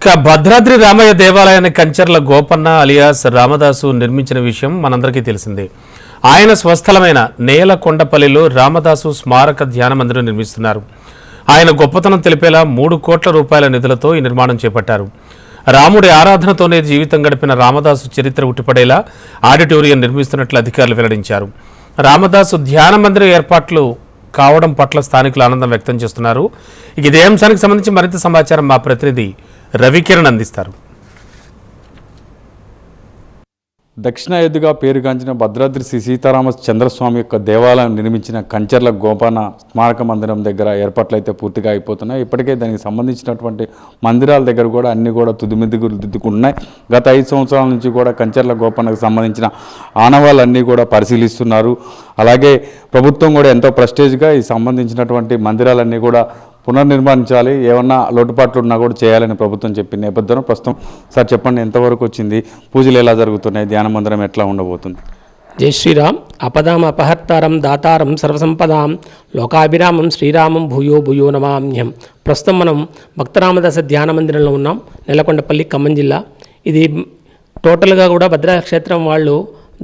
భద్రాద్రి రామయ్య దేవాలయాన్ని కంచర్ల గోపన్న అలియాస్ రామదాసు నిర్మించిన విషయం మనందరికీ తెలిసిందే. ఆయన స్వస్థలమైన నేలకొండపల్లిలో రామదాసు స్మారక ధ్యాన మందిరం నిర్మిస్తున్నారు. ఆయన గొప్పతనం తెలిపేలా 3 కోట్ల రూపాయల నిధులతో ఈ నిర్మాణం చేపట్టారు. రాముడి ఆరాధనతోనే జీవితం గడిపిన రామదాసు చరిత్ర ఉట్టిపడేలా ఆడిటోరియం నిర్మిస్తున్నట్లు అధికారులు వెల్లడించారు. రామదాసు ధ్యాన మందిరం ఏర్పాట్లు కావడం పట్ల స్థానికులు ఆనందం వ్యక్తం చేస్తున్నారు. ఇదే అంశానికి సంబంధించి మరింత సమాచారం మా ప్రతినిధి రవికిరణ్ అందిస్తారు. దక్షిణ అయోధ్యగా పేరుగాంచిన భద్రాద్రి శ్రీ సీతారామ చంద్రస్వామి యొక్క దేవాలయం నిర్మించిన కంచర్ల గోపన్న స్మారక మందిరం దగ్గర ఏర్పాట్లు అయితే పూర్తిగా అయిపోతున్నాయి. ఇప్పటికే దానికి సంబంధించినటువంటి మందిరాల దగ్గర కూడా అన్ని కూడా దిద్దుకున్నాయి. గత 5 సంవత్సరాల నుంచి కూడా కంచర్ల గోపన్నకు సంబంధించిన ఆనవాళ్ళన్నీ కూడా పరిశీలిస్తున్నారు. అలాగే ప్రభుత్వం కూడా ఎంతో ప్రెస్టేజ్గా ఈ సంబంధించినటువంటి మందిరాలన్నీ కూడా పునర్నిర్మించాలి, ఏమన్నా లోటుపాట్లు ఉన్నా కూడా చేయాలని ప్రభుత్వం చెప్పిన నేపథ్యంలో ప్రస్తుతం సార్ చెప్పండి, ఎంతవరకు వచ్చింది, పూజలు ఎలా జరుగుతున్నాయి, ధ్యాన మందిరం ఎట్లా ఉండబోతుంది? జై శ్రీరామ్. అపదాం అపహర్తారం దాతారం సర్వసంపదాం లోకాభిరామం శ్రీరామం భూయో భూయో నమామ్యం. ప్రస్తుతం మనం భక్తరామదాస ధ్యాన మందిరంలో ఉన్నాం, నెలకొండపల్లి, ఖమ్మం జిల్లా. ఇది టోటల్గా కూడా భద్రాక్షేత్రం వాళ్ళు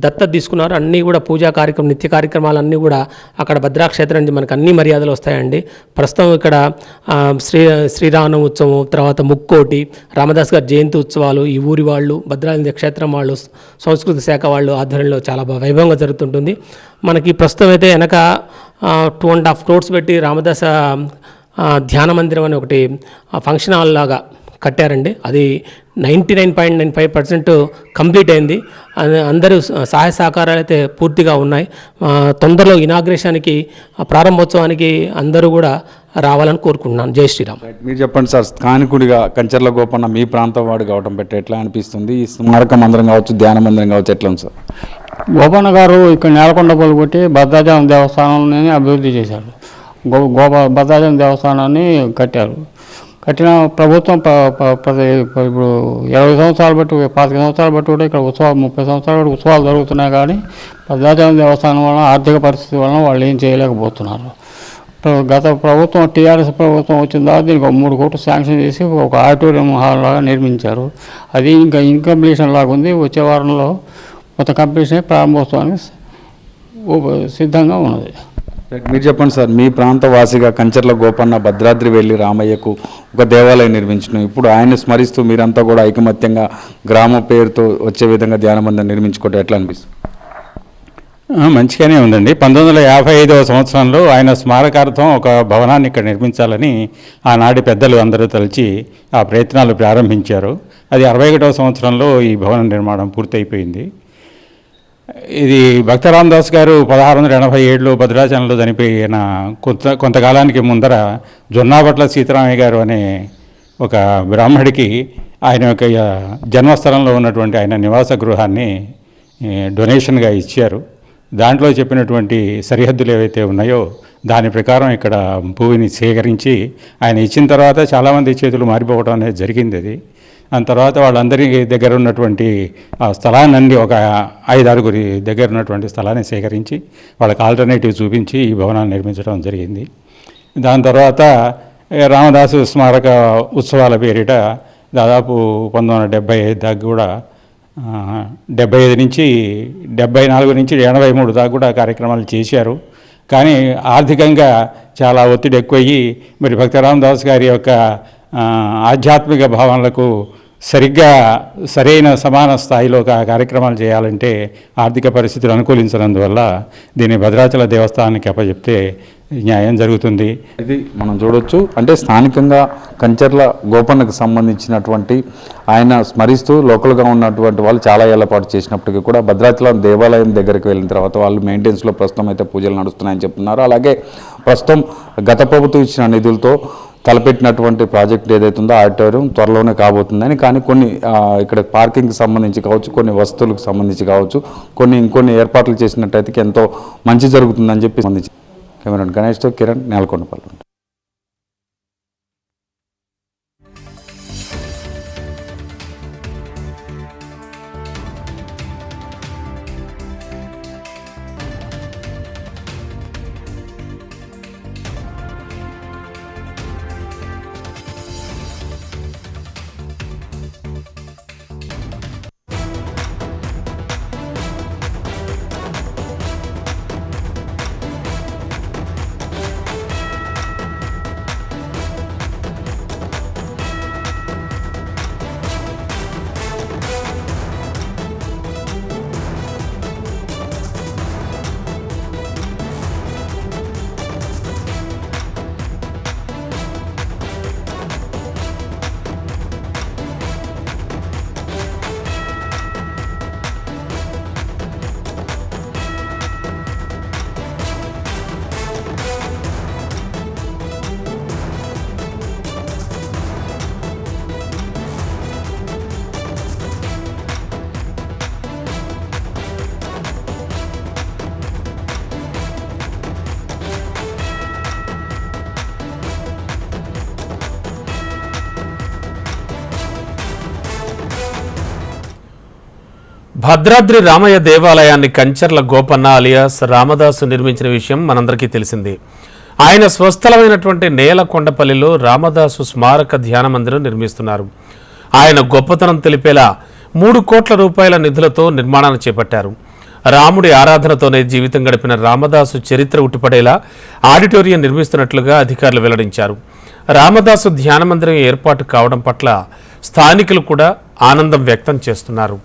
దత్తత తీసుకున్నారు. అన్నీ కూడా పూజా కార్యక్రమం, నిత్య కార్యక్రమాలన్నీ కూడా అక్కడ భద్రాక్షేత్రం నుంచి మనకు అన్ని మర్యాదలు వస్తాయండి. ప్రస్తుతం ఇక్కడ శ్రీరామ ఉత్సవం, తర్వాత ముక్కోటి, రామదాస్ గారి జయంతి ఉత్సవాలు ఈ ఊరి వాళ్ళు, భద్రాద్రి క్షేత్రం వాళ్ళు, సంస్కృతి శాఖ వాళ్ళు ఆధ్వర్యంలో చాలా వైభవంగా జరుగుతుంటుంది. మనకి ప్రస్తుతం అయితే వెనక 2.5 crores పెట్టి రామదాస ధ్యాన మందిరం అని ఒకటి ఫంక్షన్ హాల్ లాగా కట్టారండి. అది 99.95% కంప్లీట్ అయింది. అందరూ సహాయ సహకారాలు అయితే పూర్తిగా ఉన్నాయి. తొందరలో ఇనాగ్రేషన్కి, ప్రారంభోత్సవానికి అందరూ కూడా రావాలని కోరుకుంటున్నాను. జై శ్రీరామ్. మీరు చెప్పండి సార్, స్థానికుడిగా కంచర్ల గోపన్న మీ ప్రాంతం వాడు కావడం పెట్టి ఎట్లా అనిపిస్తుంది? ఈ స్మారక మందిరం కావచ్చు, ధ్యాన మందిరం కావచ్చు, ఎట్లా ఉంది సార్? గోపన్న గారు ఇక్కడ నేలకొండపల్లి కొట్టి భద్రాచలం దేవస్థానాన్ని అభివృద్ధి చేశారు. భద్రాచలం దేవస్థానాన్ని కట్టిన ప్రభుత్వం ఇప్పుడు 20 సంవత్సరాలు బట్టి, 25 సంవత్సరాలు బట్టి కూడా ఇక్కడ ఉత్సవాలు, 30 సంవత్సరాలు బట్టి ఉత్సవాలు జరుగుతున్నాయి. కానీ భద్రాచలం దేవస్థానం వలన, ఆర్థిక పరిస్థితి వలన వాళ్ళు ఏం చేయలేకపోతున్నారు. గత ప్రభుత్వం, టీఆర్ఎస్ ప్రభుత్వం వచ్చిన తర్వాత దీనికి 3 కోట్లు శాంక్షన్ చేసి ఒక ఆడిటోరియం హాల్ లాగా నిర్మించారు. అది ఇంకా ఇన్కంప్లీషన్ లాగా ఉంది. వచ్చే వారంలో మొత్తం కంప్లీషన్ ప్రారంభోత్సవానికి సిద్ధంగా ఉన్నది. మీరు చెప్పండి సార్, మీ ప్రాంత వాసిగా కంచర్ల గోపన్న భద్రాద్రి వెళ్ళి రామయ్యకు ఒక దేవాలయం నిర్మించడం, ఇప్పుడు ఆయన స్మరిస్తూ మీరంతా కూడా ఐకమత్యంగా గ్రామ పేరుతో వచ్చే విధంగా ధ్యాన మందిరం నిర్మించుకోవడం ఎట్లా అనిపిస్తుంది? మంచిగానే ఉందండి. 1955వ సంవత్సరంలో ఆయన స్మారకార్థం ఒక భవనాన్ని ఇక్కడ నిర్మించాలని ఆనాటి పెద్దలు అందరూ తలిచి ఆ ప్రయత్నాలు ప్రారంభించారు. అది 61వ సంవత్సరంలో ఈ భవన నిర్మాణం పూర్తయిపోయింది. ఇది భక్త రామదాస్ గారు 1687లో భద్రాచలంలో చనిపోయిన కొంతకాలానికి ముందర జొన్నాబట్ల సీతారామయ్య గారు అనే ఒక బ్రాహ్మడికి ఆయన యొక్క జన్మస్థలంలో ఉన్నటువంటి ఆయన నివాస గృహాన్ని డొనేషన్గా ఇచ్చారు. దాంట్లో చెప్పినటువంటి సరిహద్దులు ఏవైతే ఉన్నాయో దాని ప్రకారం ఇక్కడ భూమిని సేకరించి ఆయన ఇచ్చిన తర్వాత చాలామంది చేతులు మారిపోవడం అనేది జరిగింది. అది దాని తర్వాత వాళ్ళందరి దగ్గర ఉన్నటువంటి ఆ స్థలాన్ని, ఒక 5-6 దగ్గర ఉన్నటువంటి స్థలాన్ని సేకరించి వాళ్ళకి ఆల్టర్నేటివ్ చూపించి ఈ భవనాన్ని నిర్మించడం జరిగింది. దాని తర్వాత రామదాసు స్మారక ఉత్సవాల పేరిట దాదాపు 1975 దాకా కూడా 75 నుంచి 74 నుంచి 83 దాకా కూడా కార్యక్రమాలు చేశారు. కానీ ఆర్థికంగా చాలా ఒత్తిడి ఎక్కువయ్యి మరి భక్త రామదాస్ గారి యొక్క ఆధ్యాత్మిక భావనలకు సరిగ్గా సరైన సమాన స్థాయిలో కార్యక్రమాలు చేయాలంటే ఆర్థిక పరిస్థితులు అనుకూలించినందువల్ల దీన్ని భద్రాచల దేవస్థానానికి అప్పచెప్తే న్యాయం జరుగుతుంది. ఇది మనం చూడవచ్చు. అంటే స్థానికంగా కంచర్ల గోపన్నకు సంబంధించినటువంటి ఆయన స్మరిస్తూ లోకల్గా ఉన్నటువంటి వాళ్ళు చాలా ఏళ్ల పాటు చేసినప్పటికీ కూడా భద్రాచలం దేవాలయం దగ్గరికి వెళ్ళిన తర్వాత వాళ్ళు మెయింటెనెన్స్లో ప్రస్తుతం అయితే పూజలు నడుస్తున్నాయని చెప్తున్నారు. అలాగే ప్రస్తుతం గత ప్రభుత్వం ఇచ్చిన నిధులతో తలపెట్టినటువంటి ప్రాజెక్ట్ ఏదైతే ఉందో ఆడిటోరియం త్వరలోనే కాబోతుందని, కానీ కొన్ని ఇక్కడ పార్కింగ్కి సంబంధించి కావచ్చు, కొన్ని వస్తువులకు సంబంధించి కావచ్చు, ఇంకొన్ని ఏర్పాట్లు చేసినట్టయితే ఎంతో మంచి జరుగుతుందని చెప్పి సంబంధించి కెమెరా గణేష్తో కిరణ్, నేలకొండపల్లి. భద్రాద్రి రామయ్య దేవాలయాన్ని కంచర్ల గోపన్న అలియాస్ రామదాసు నిర్మించిన విషయం మనందరికీ తెలిసిందే. ఆయన స్వస్థలమైనటువంటి నేలకొండపల్లిలో రామదాసు స్మారక ధ్యాన మందిరం నిర్మిస్తున్నారు. ఆయన గొప్పతనం తెలిపేలా 3 కోట్ల రూపాయల నిధులతో నిర్మాణాన్ని చేపట్టారు. రాముడి ఆరాధనతోనే జీవితం గడిపిన రామదాసు చరిత్ర ఉట్టిపడేలా ఆడిటోరియం నిర్మిస్తున్నట్లుగా అధికారులు వెల్లడించారు. రామదాసు ధ్యాన మందిరం ఏర్పాటు కావడం పట్ల స్థానికులు కూడా ఆనందం వ్యక్తం చేస్తున్నారు.